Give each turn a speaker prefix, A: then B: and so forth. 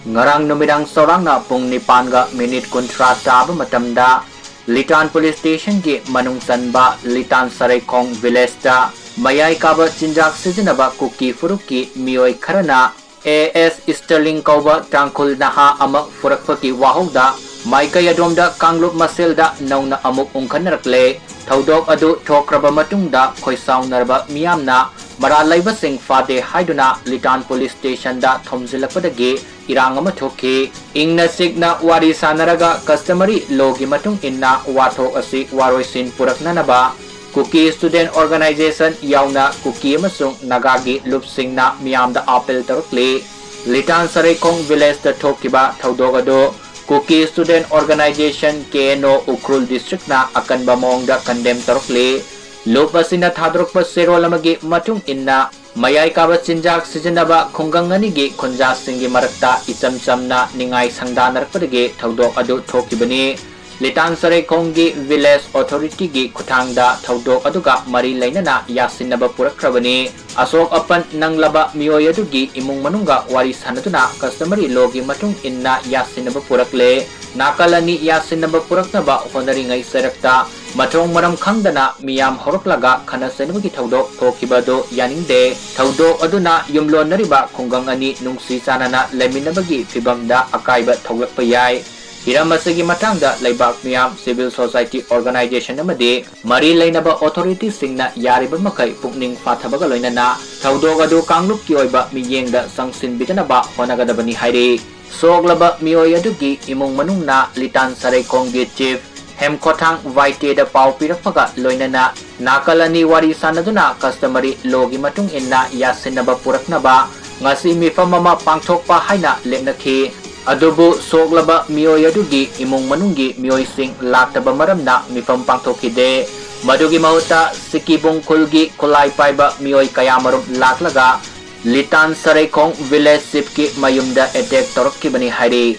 A: Ngarang numidang sorangna pung nipanga minute kontra taba matamda Litan Police Station ki manung sanba Litan Saraikong Village da mayai kaba chinjak sizinaba Kuki furuki mioi kharana AS Sterling kauba tangkul naha ama furakpaki wahogda maikay adomda Kanglup Maselda nauna amuk ungkanarakle Thoudok adu thokraba matungda khoisaw narba miyamna maralaibasing fade haiduna Litan Police Station da thomjilakpadagi irang ama thoki INGNA CHIKNA Wari Sanaraga customary logi matung inna wathok asi waroisin puraknanaba Kuki Student Organization yauna Kuki amasung Nagagi Lup Singna miyamda apel Tourakli Litan Saraikong Village da thokiba Thoudok adu Kuki Student Organization KNO Ukrul District na akan bamong da condemn Tourakli Lup Singna Thoudok pa zero lamagi matung inna mayai kaba chinjak sizinaba khungangani gi khunja singi marakta ichamchamna ningai sangdanarpadagi Thoudok adu thokibani Litan Saraikong gi Village Authority gi khuthangda Thoudok aduga mari lainana yasinaba purakrabani asok apan nanglaba mioi adugi imung manungga wari sanaduna customary logi matung inna yasinaba purakle nakalani yasinaba puraknaba honaringai sarakta matong maram khangdana miyam horoklaga khanasenabagi Thoudok thokibado yaningde Thoudok aduna yumlon nariba khungang ani nungsi sanana leminabagi fibamda akaiba thoglakpa yai Iramasagi matangda laibak miyam civil society organization amadi mari lainaba authority singna yariba makai pukning fathabaga loinana Thoudok adu Kanglup ki oiba miyengda sangsin bitanaba honagadabani hairi soglaba mioi adugi imung manungna Litan Saraikong gi chief Hemkothang Vaite da pau pirakpaga loinana nakalani wari sanaduna customary logi matung inna yasinaba puraknaba ngasi mifamama pangthokpa haina lepnakhi adubu soglaba mioi adugi imung manunggi mioi sing laktaba maramna mifam pangthokide madugi mahuta sikibong kulgi kulai paiba mioi kayamarum laklaga Litan Saraikong Village Sipki mayumda attack torokki bani hairi